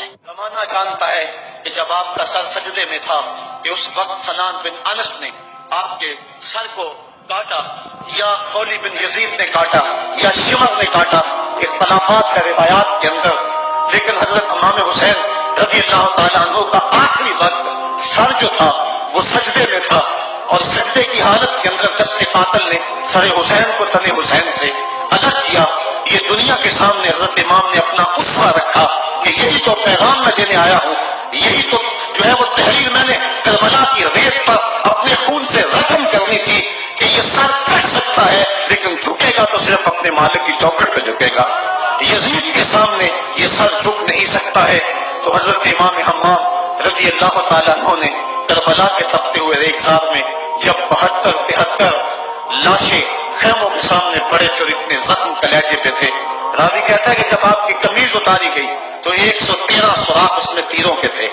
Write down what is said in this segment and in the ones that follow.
زمانہ جانتا ہے کہ جب آپ کا سر سجدے میں تھا کہ اس وقت سنان بن انس نے آپ کے سر کو کاٹا یا خولی بن یزید نے کاٹا یا شمر نے کاٹا، اختلافات ہے روایات کے اندر، لیکن حضرت امام حسین رضی اللہ تعالیٰ عنہ کا آخری وقت سر جو تھا وہ سجدے میں تھا، اور سجدے کی حالت کے اندر دست قاتل نے سر حسین کو تن حسین سے الگ کیا۔ یہ دنیا کے سامنے حضرت امام نے اپنا اسوہ رکھا کہ یہی تو پیغام میں دینے آیا ہوں، یہی تو جو ہے وہ تحریر میں نے کربلا کی ریت پر اپنے خون سے رقم کرنی تھی کہ یہ سر کٹ سکتا ہے لیکن جھکے گا تو صرف اپنے مالک کی چوکھٹ پہ جھکے گا، یزید کے سامنے یہ سر جھک نہیں سکتا ہے۔ تو حضرت امام حمام رضی اللہ تعالیٰ عنہ نے کربلا کے تپتے ہوئے ریگزار میں جب 72-73 لاشیں خیموں کے سامنے پڑے تھے اور اتنے زخم کلیجے پہ تھے، راوی کہتا ہے کہ جب آپ کی قمیض اتاری گئی تو 113 سوراخ اس میں تیروں کے تھے،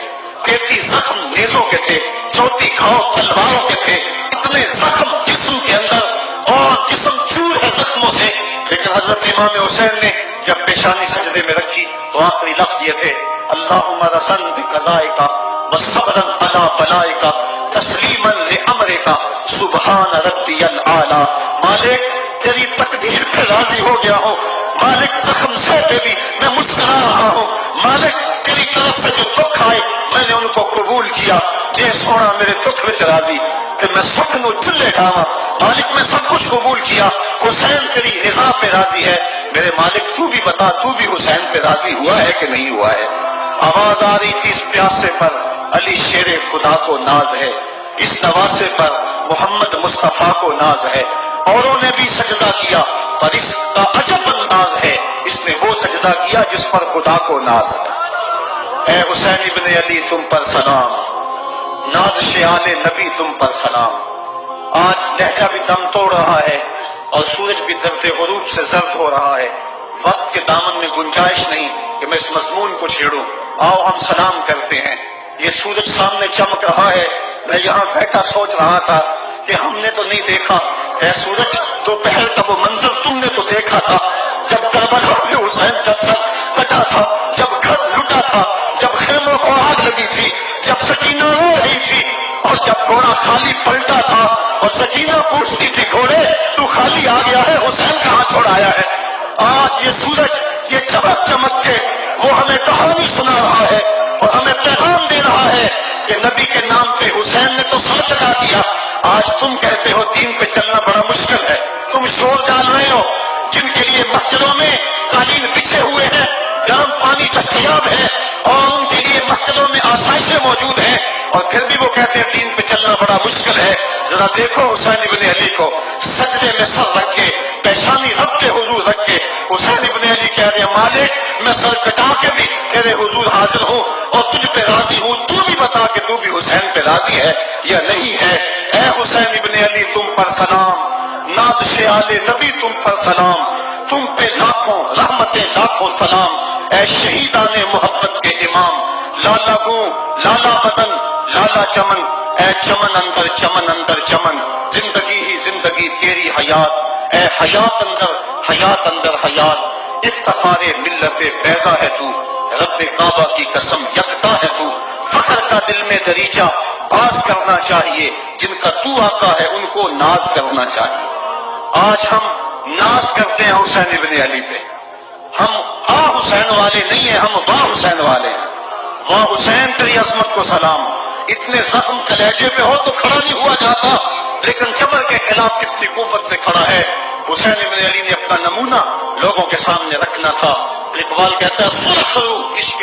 33 زخم نیزوں کے تھے، 34 گھاؤ تلواروں کے تھے، اتنے زخم جسم کے اندر اور جسم چور ہے زخموں سے۔ لیکن حضرت امام حسین نے جب پیشانی سجدے میں رکھی تو آخری لفظ یہ تھے، اللہم رسن بقضائک وصبرا علی بلائک تسلیما لامرک سبحان ربی الاعلی۔ مالک تیری تقدیر پہ راضی ہو گیا ہوں، مالک زخم سے پہ بھی میں مسکرا رہا ہوں، مالک تیری طرف سے جو دکھ آئے میں نے ان کو قبول کیا، جے سونا میرے دکھ وچ راضی کہ میں سکھ نو چلے ڈاواں، مالک میں سب کچھ قبول کیا، حسین تیری رضا پہ راضی ہے، میرے مالک تو بھی بتا تو بھی حسین پہ راضی ہوا ہے کہ نہیں ہوا ہے۔ آواز آ رہی تھی اس پیاسے پر علی شیر خدا کو ناز ہے، اس نواسے پر محمد مصطفیٰ کو ناز ہے، اوروں نے بھی سجدہ کیا پر اس کا عجب انداز ہے، اس نے وہ سجدہ کیا جس پر خدا کو ناز ہے۔ اے حسین ابن علی تم پر سلام، نازش آل نبی تم پر سلام۔ آج لہجہ بھی دم توڑ رہا ہے اور سورج بھی درد غروب سے زرد ہو رہا ہے، وقت کے دامن میں گنجائش نہیں کہ میں اس مضمون کو چھیڑوں، آؤ ہم سلام کرتے ہیں۔ یہ سورج سامنے چمک رہا ہے، میں یہاں بیٹھا سوچ رہا تھا کہ ہم نے تو نہیں دیکھا، اے سورج دوپہر کا وہ منظر تم نے تو دیکھا تھا جب کربلا میں حسین کا سر کٹا تھا، جب گھر لٹا تھا، جب خیموں کو آگ لگی تھی، جب سکینہ رو رہی تھی اور جب گھوڑا خالی پلٹا تھا اور سکینہ پوچھتی تھی گھوڑے تو خالی آ گیا ہے، حسین کہاں چھوڑ آیا ہے۔ آج یہ سورج یہ چمک چمک کے وہ ہمیں کہانی سنا رہا ہے اور ہمیں پیغام دے رہا ہے کہ نبی کے نام پہ حسین نے تو سر کٹا دیا۔ آج تم کہتے ہو دین پہ چلنا بڑا مشکل ہے، تم شور ڈال رہے ہو، جن کے لیے مسجدوں میں قالین بچھے ہوئے ہیں، گرم پانی دستیاب ہے اور ان کے لیے مسجدوں میں آسائشیں موجود ہیں، اور پھر بھی وہ کہتے ہیں دین پہ چلنا بڑا مشکل ہے۔ ذرا دیکھو حسین ابن علی کو سجدے میں سر رکھ کے، پیشانی رب کے حضور رکھ کے، حسین ابن علی کہہ رہے ہیں مالک میں سر کٹا کے بھی تیرے حضور حاضر ہوں اور تجھ پہ راضی ہوں، تو بھی بتا کہ تو بھی حسین پہ راضی ہے یا نہیں ہے۔ اے حسین ابن علی تم پر سلام، نازش آل نبی تم پر سلام، تم پہ لاکھوں رحمتیں لاکھوں سلام، اے شہیدان محبت کے امام، لالا گوں لالا بدن لالا چمن، اے چمن اندر چمن اندر چمن، زندگی ہی زندگی تیری حیات، اے حیات اندر حیات، افتخار ملت بیضا ہے تو، رب کعبہ کی قسم یکتا ہے تو، فخر کا دل میں دریچہ باز کرنا چاہیے، جن کا تو آقا ہے ان کو ناز کرنا چاہیے۔ آج ہم ناز کرتے ہیں حسین ابن علی پہ، ہم آ حسین والے نہیں ہیں، ہم واہ حسین والے ہیں۔ واہ حسین تیری عظمت کو سلام، اتنے زخم کلیجے پہ ہو تو کھڑا نہیں ہوا جاتا، لیکن جبر کے خلاف کتنی قوت سے کھڑا ہے۔ حسین ابن علی نے اپنا نمونہ لوگوں کے سامنے رکھنا تھا۔ اقبال کہتا ہے سرخ رو عشق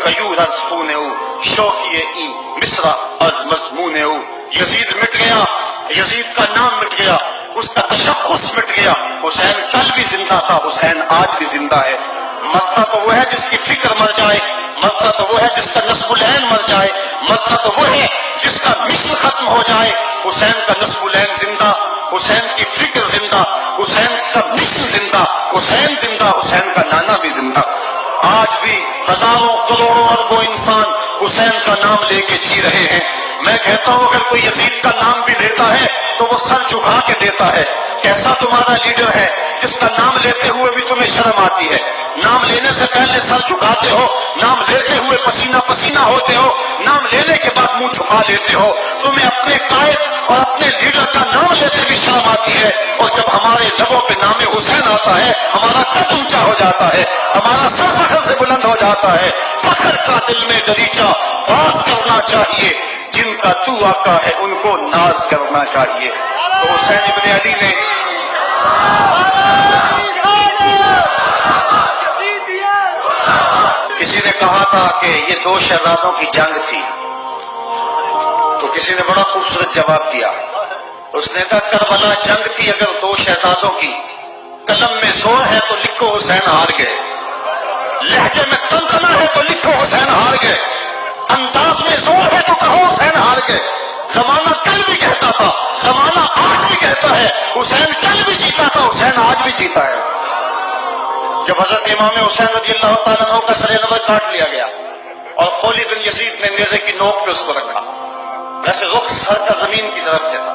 غیور از خون او، شوخی این مصرع از مضمون او۔ یزید مٹ گیا، یزید کا نام مٹ گیا، اس کا تشخص مٹ گیا، حسین کل بھی زندہ تھا، حسین آج بھی زندہ ہے۔ مرتا تو وہ ہے جس کی فکر مر جائے، مرتا تو وہ ہے جس کا نصب العین مر جائے، مرتا تو وہ ہے جس کا مصر ختم ہو جائے۔ حسین کا نصب العین زندہ، حسین کی فکر زندہ، حسین کا مصر زندہ، حسین زندہ، حسین کا نانا بھی زندہ۔ آج بھی ہزاروں کروڑوں اربوں انسان حسین کا نام لے کے جی رہے ہیں۔ میں کہتا ہوں اگر کوئی یزید کا نام بھی لیتا ہے تو وہ سر جھکا کے دیتا ہے. کیسا تمہارا لیڈر ہے جس کا نام لیتے ہوئے بھی تمہیں شرم آتی ہے؟ نام لینے سے پہلے سر جھکاتے ہو, نام لیتے ہوئے پسینہ پسینہ ہوتے ہو, نام لینے کے بعد منہ چھپا لیتے ہو. تمہیں اپنے قائد اور اپنے لیڈر کا نام لیتے بھی شرم آتی ہے, اور جب ہمارے لبوں پہ نام حسین آتا ہے ہمارا قد اونچا ہو جاتا ہے, ہمارا سر فخر سے بلند ہو جاتا ہے. فخر کا دل میں دریچہ باز کرنا چاہیے, جن کا تو آقا ہے ان کو ناز کرنا چاہیے. تو حسین ابن علی نے کسی نے کہا تھا کہ یہ دو شہزادوں کی جنگ تھی, تو کسی نے بڑا خوبصورت جواب دیا. اس نے کہا کربلا جنگ تھی اگر دو شہزادوں کی, قلم میں زور ہے تو لکھو حسین ہار گئے, لہجے میں تنتنا ہے تو لکھو حسین ہار گئے, انداز میں زور ہے تو کہو حسین ہار گئے. زمانہ کل بھی کہتا تھا, زمانہ آج بھی کہتا ہے, حسین کل بھی جیتا تھا, حسین آج بھی جیتا ہے. جب حضرت امام حسین رضی اللہ تعالیٰ عنہ کا سر نبر کاٹ لیا گیا اور خولی بن یزید نے نیزے کی نوک پہ اس کو رکھا, ویسے رخ سر کا زمین کی طرف سے تھا.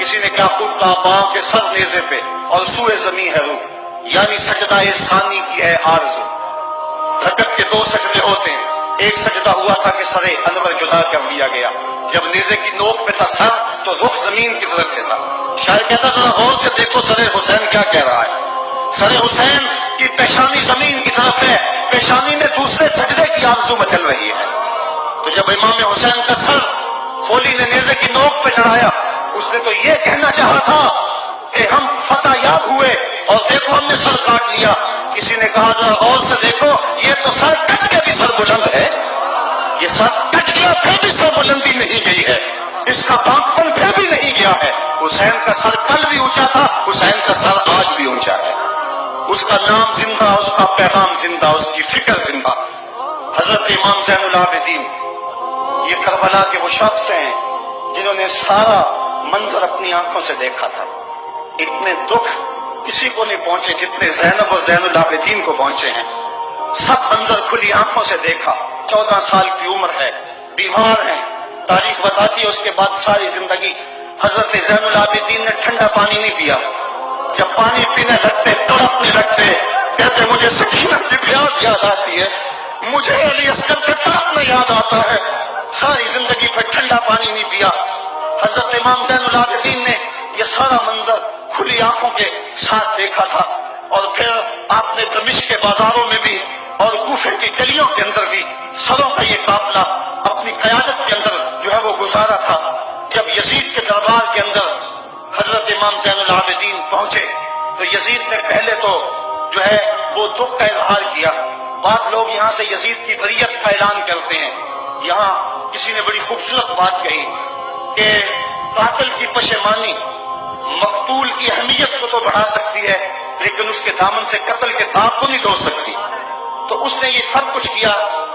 کسی نے کیا خوب کہا پاؤں کے سر نیزے پہ اور سوئے زمین ہے روح, یعنی سجدہ ثانی کی ہے آرزو. رکعت کے دو سجدے ہوتے ہیں, ایک سجدہ ہوا تھا کہ سر انور جدا کر دیا گیا, جب نیزے کی نوک پہ تھا سر تو رخ زمین کی طرف سے تھا. شاعر کہتا ذرا غور سے دیکھو سر حسین کیا کہہ رہا ہے. سر حسین کی پیشانی زمین کی طرف ہے, پیشانی میں دوسرے سجدے کی آرزو مچل رہی ہے. تو جب امام حسین کا سر خولی نے نیزے کی نوک پہ چڑھایا, اس نے تو یہ کہنا چاہا تھا کہ ہم فتح یاب ہوئے اور دیکھو ہم نے سر کاٹ لیا. کسی نے کہا ذرا غور سے دیکھو یہ تو سر کٹ کے بھی سر بلند ہے, یہ سر کٹ گیا پھر بھی سر بلندی نہیں گئی ہے, اس کا باغپن پھر بھی نہیں گیا ہے. حسین کا سر کل بھی اونچا تھا, حسین کا سر آج بھی اونچا ہے. اس کا نام زندہ, اس کا پیغام زندہ, اس کی فکر زندہ. حضرت امام زین العابدین یہ کربلا کے وہ شخص ہیں جنہوں نے سارا منظر اپنی آنکھوں سے دیکھا تھا. اتنے دکھ کسی کو نہیں پہنچے جتنے زینب اور زین العابدین کو پہنچے ہیں. سب منظر کھلی آنکھوں سے دیکھا. 14 سال کی عمر ہے, بیمار ہیں, تاریخ بتاتی ہے اس کے بعد ساری زندگی حضرت زین العابدین نے ٹھنڈا پانی نہیں پیا. جب پانی پینے لگتے تڑپنے لگتے, کہتے مجھے سکینہ کی پیاس یاد آتی ہے, مجھے علی اصغر کا تڑپنا یاد آتا ہے. ساری زندگی پہ ٹھنڈا پانی نہیں پیا. حضرت امام زین العابدین نے یہ سارا منظر کھلی آنکھوں کے ساتھ دیکھا تھا, اور پھر آپ نے دمشق کے بازاروں میں بھی اور کوفے کی گلیوں کے اندر بھی سروں کا یہ قافلہ اپنی قیادت کے اندر جو ہے وہ گزارا تھا. جب یزید کے دربار کے اندر حضرت امام زین العابدین پہنچے تو یزید نے پہلے تو جو ہے وہ دکھ کا اظہار کیا. بعض لوگ یہاں سے یزید کی بریت کا اعلان کرتے ہیں. یہاں کسی نے بڑی خوبصورت بات کہی کہ قاتل کی پشیمانی مقتول کی اہمیت کو تو بڑھا سکتی ہے لیکن اس کے دامن سے قتل کے داغ کو نہیں دھو سکتی. تو اس نے یہ سب کچھ کیا,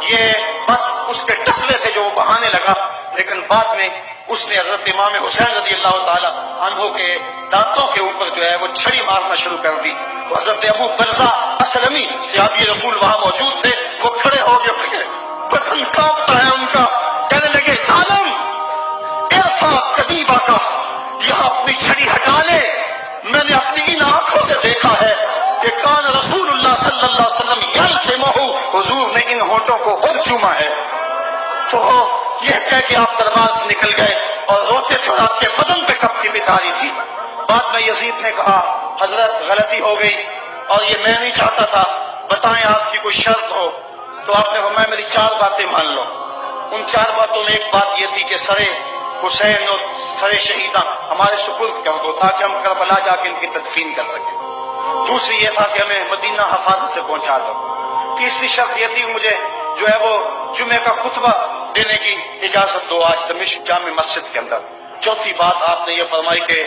یہ بس اس کے ٹسلے تھے جو وہ بہانے لگا, لیکن بعد میں اس نے حضرت امام حسین رضی اللہ تعالی عنہ کے دانتوں کے اوپر جو ہے وہ چھڑی مارنا شروع کر دی. تو حضرت ابو برزہ اسلمی صحابی رسول وہاں موجود تھے, وہ کھڑے ہو گئے, بدن کانپتا ہے ان کا, کہنے لگے ظالم ارفع قدیبہ کا, یہاں اپنی چھڑی ہٹا لے. میں نے اپنی ان آنکھوں سے دیکھا ہے کہ کان رسول اللہ صلی اللہ علیہ وسلم یلجمہ, حضور نے ان ہونٹوں کو خود چوما ہے. تو یہ کہہ کہ آپ دربار سے نکل گئے اور روتے تھے, آپ کے بدن پہ کب کی بتاری تھی. بعد میں یزید نے کہا حضرت غلطی ہو گئی اور یہ میں نہیں چاہتا تھا, بتائیں آپ کی کوئی شرط ہو. تو آپ نے فرمایا میری 4 باتیں مان لو. ان 4 باتوں میں ایک بات یہ تھی کہ سر حسین اور سر شہیداں ہمارے سپرد کر دو تاکہ ہم کربلا جا کے ان کی تدفین کر سکیں. دوسری یہ تھا کہ ہمیں مدینہ حفاظت سے پہنچا دو. تیسری شرط یہ تھی مجھے جو ہے وہ جمعے کا خطبہ دینے کی اجازت دو آج دمشق جامع مسجد کے اندر. چوتھی بات آپ نے یہ فرمائی کہ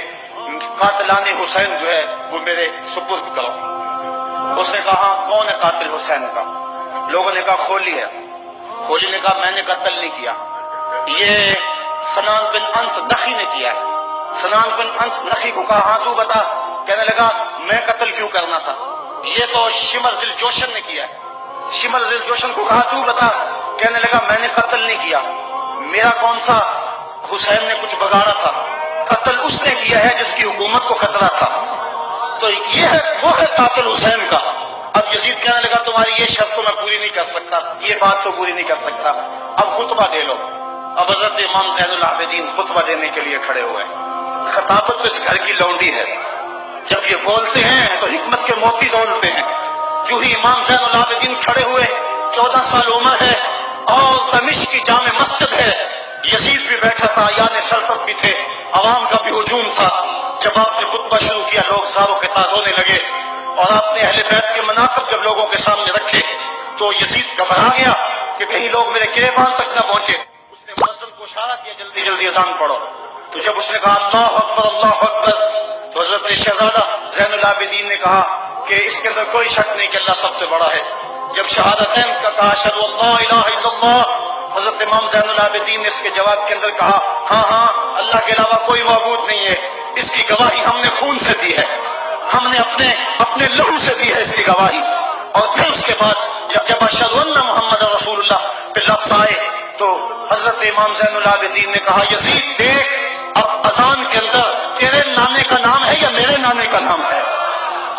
قاتلان حسین جو ہے وہ میرے سپرد کرو. اس نے کہا کون ہے قاتل حسین کا؟ لوگوں نے کہا خولی ہے. خولی نے کہا میں نے قتل نہیں کیا, یہ سنان بن انس نخی نے کیا ہے. سنان بن انس نخی کو کہا ہاں تو بتا. کہنے لگا میں قتل کیوں کرنا تھا, یہ تو شمر ذل جوشن نے کیا ہے. شمر ذل جوشن کو کہا تو بتا. کہنے لگا میں نے قتل نہیں کیا, میرا کون سا حسین نے کچھ بگاڑا تھا، قتل اس نے کیا ہے جس کی حکومت کو خطرہ تھا. تو یہ ہے، وہ ہے قاتل حسین کا. اب یزید کہنے لگا تمہاری یہ شرط تو میں پوری نہیں کر سکتا، یہ بات تو پوری نہیں کر سکتا، اب خطبہ دے لو. اب حضرت امام زین العابدین خطبہ دینے کے لیے کھڑے ہوئے. خطابت تو اس گھر کی لونڈی ہے، جب یہ بولتے ہیں تو حکمت کے موتی دولتے ہیں. جو ہی امام زین العابدین کھڑے ہوئے، 14 سال عمر ہے اور دمشق کی جامع مسجد ہے. یزید بھی بیٹھا تھا، یعنی سلطنت بھی تھے، عوام کا بھی ہجوم تھا. جب آپ نے خطبہ شروع کیا لوگ زاروں کے تار رونے لگے، اور آپ نے اہل بیت کے مناقب جب لوگوں کے سامنے رکھے تو یزید گھبرا گیا کہ کہیں لوگ میرے گریبان تک نہ پہنچے. اس نے مؤذن کو اشارہ کیا جلدی جلدی اذان پڑھو. تو جب اس نے کہا اللہ اکبر اللہ اکبر، تو حضرت شہزادہ زین العابدین نے کہا کہ اس کے اندر کوئی شک نہیں کہ اللہ سب سے بڑا ہے. جب شہادتین کا کہا اشہد ان لا الہ الا اللہ، حضرت امام زین العابدین نے اس کے جواب کے اندر کہا ہاں ہاں اللہ کے علاوہ کوئی معبود نہیں ہے، اس کی گواہی ہم نے خون سے دی ہے، ہم نے اپنے لہو سے دی ہے اس کی گواہی. اور پھر اس کے بعد جب اشہد ان محمد رسول اللہ پہ لفظ آئے تو حضرت امام زین العابدین نے کہا یزید دیکھ، اب اذان کے اندر تیرے نانے کا نام ہے یا میرے نانے کا نام ہے؟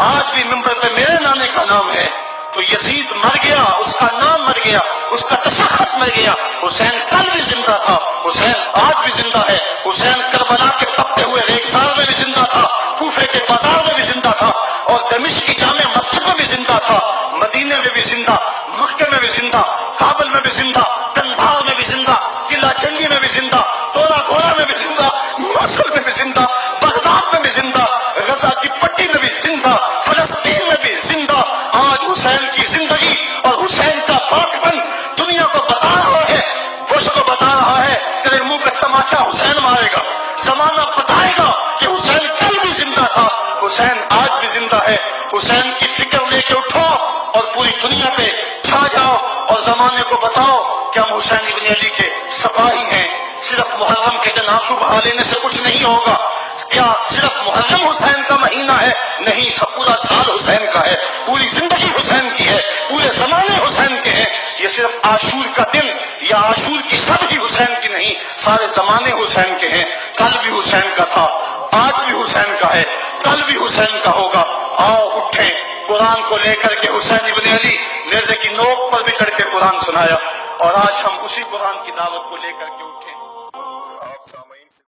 آج بھی منبر پہ میرے نانے کا نام ہے. تو یزید مر گیا، اس کا نام مر گیا، اس کا تشخص مر گیا. حسین کل بھی زندہ تھا، حسین آج بھی زندہ ہے. حسین کربلا کے تپتے ہوئے ریگزار میں بھی زندہ تھا، کوفے کے بازار میں بھی زندہ تھا، اور دمشق کی جامع مسجد میں بھی زندہ تھا، مدینے میں بھی زندہ، مکہ میں بھی زندہ، کابل میں بھی زندہ، قندھار میں بھی زندہ، قلعہ جنگی میں بھی زندہ، تورا گھوڑا میں بھی زندہ، موصل میں بھی زندہ، بغداد میں بھی زندہ، غزہ کی پٹی میں بھی زندہ، فلسطین میں بھی زندہ. آج حسین کی زندگی اور حسین کا پاکپن دنیا کو بتا رہا ہے، بش کو بتا رہا ہے. تیرے منہ پہ تماچا حسین مارے گا، زمانہ بتائے گا کہ حسین کل بھی زندہ تھا، حسین آج بھی زندہ ہے. حسین کی فکر لے کے اٹھو اور پوری دنیا پہ چھا جاؤ اور زمانے کو بتاؤ کہ ہم حسین ابن علی کے سپاہی ہیں. صرف محرم کے دن آنسو بہا لینے سے کچھ نہیں ہوگا. کیا صرف محرم حسین کا مہینہ ہے؟ نہیں، سب پورا سال حسین کا ہے، پوری زندگی حسین کی ہے، پورے زمانے حسین کے ہیں. یہ صرف عاشور کا دن یا عاشور کی سب ہی حسین کی نہیں، سارے زمانے حسین کے ہیں. کل بھی حسین کا تھا، آج بھی حسین کا ہے، کل بھی حسین کا ہوگا. آؤ اٹھیں، قرآن کو لے کر کے حسین ابن علی نیزے کی نوک پر بھی چڑھ کے قرآن سنایا، اور آج ہم اسی قرآن کی دعوت کو لے کر کے اٹھیں.